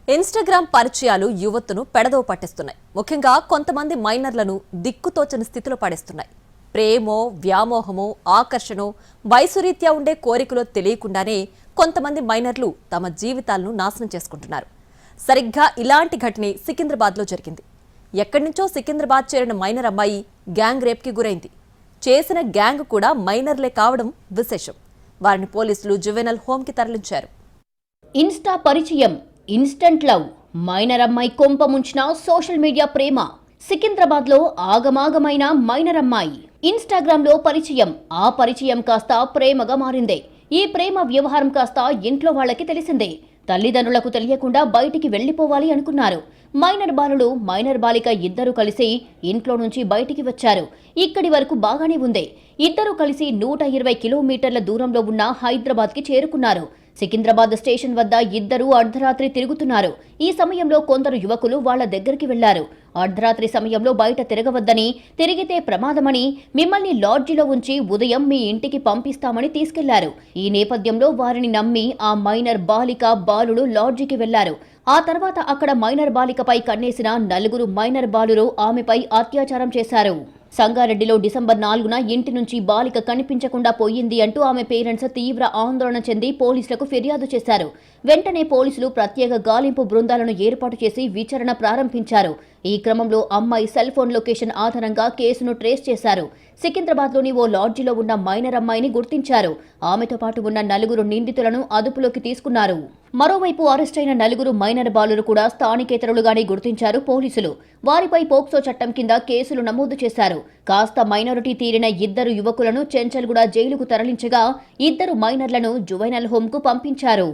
Instagram పరిచయాలు యువతను పెడదో పట్టిస్తున్నాయి. ముఖ్యంగా కొంతమంది మైనర్లను దిక్కుతోచని స్థితిలో పడేస్తున్నాయి. ప్రేమో, వ్యామోహమో, ఆకర్షణో, వయసురీత్యా ఉండే కోరికలో తెలియకుండానే కొంతమంది మైనర్లు తమ జీవితాలను నాశనం చేసుకుంటున్నారు. సరిగ్గా ఇలాంటి ఘటనే సికింద్రాబాద్లో జరిగింది. ఎక్కడి నుంచో సికింద్రాబాద్ చేరిన మైనర్ అమ్మాయి గ్యాంగ్ రేప్కి గురైంది. చేసిన గ్యాంగ్ కూడా మైనర్లే కావడం విశేషం. వారిని పోలీసులు జువెనల్ హోంకి తరలించారు. ఇన్స్టా పరిచయం, ఇన్స్టంట్ లవ్, మైనర్ అమ్మాయి కొంప ముంచిన సోషల్ మీడియా ప్రేమ. సికింద్రాబాద్ లో ఆగమాగమైన మైనర్ అమ్మాయి ఇన్స్టాగ్రామ్ లో పరిచయం, ఆ పరిచయం కాస్త ప్రేమగా మారిందే. ఈ ప్రేమ వ్యవహారం కాస్త ఇంట్లో వాళ్ళకి తెలిసిందే. తల్లిదండ్రులకు తెలియకుండా బయటికి వెళ్లిపోవాలి అనుకున్నారు. మైనర్ బాలుడు, మైనర్ బాలిక ఇద్దరు కలిసి ఇంట్లో నుంచి బయటికి వచ్చారు. ఇక్కడి వరకు బాగానే ఉంది. ఇద్దరు కలిసి 120 కిలోమీటర్ల దూరంలో ఉన్న హైదరాబాద్కి చేరుకున్నారు. సికింద్రాబాద్ స్టేషన్ వద్ద ఇద్దరు అర్ధరాత్రి తిరుగుతున్నారు. ఈ సమయంలో కొందరు యువకులు వాళ్ల దగ్గరికి వెళ్లారు. అర్ధరాత్రి సమయంలో బయట తిరగవద్దని, తిరిగితే ప్రమాదమని, మిమ్మల్ని లాడ్జిలో ఉంచి ఉదయం మీ ఇంటికి పంపిస్తామని తీసుకెళ్లారు. ఈ నేపథ్యంలో వారిని నమ్మి ఆ మైనర్ బాలిక, బాలుడు లాడ్జికి వెళ్లారు. ఆ తర్వాత అక్కడ మైనర్ బాలికపై కన్నేసిన 4 మైనర్ బాలురు ఆమెపై అత్యాచారం చేశారు. సంగారెడ్డిలో డిసెంబర్ 4న ఇంటి నుంచి బాలిక కనిపించకుండా పోయింది అంటూ ఆమె పేరెంట్స్ తీవ్ర ఆందోళన చెంది పోలీసులకు ఫిర్యాదు చేశారు. వెంటనే పోలీసులు ప్రత్యేక గాలింపు బృందాలను ఏర్పాటు చేసి విచారణ ప్రారంభించారు. ఈ క్రమంలో అమ్మాయి సెల్ ఫోన్ లొకేషన్ ఆధారంగా కేసును ట్రేస్ చేశారు. సికింద్రాబాద్లోని ఓ లాడ్జిలో ఉన్న మైనర్ అమ్మాయిని గుర్తించారు. ఆమెతో పాటు ఉన్న 4 నిందితులను అదుపులోకి తీసుకున్నారు. మరోవైపు అరెస్టైన 4 మైనర్ బాలురు కూడా స్థానికేతరులుగానే గుర్తించారు పోలీసులు. వారిపై పోక్సో చట్టం కింద కేసులు నమోదు చేశారు. కాస్త మైనారిటీ తీరిన 2 యువకులను చెంచల్గూడ జైలుకు తరలించగా 2 మైనర్లను జువైనల్ హోంకు పంపించారు.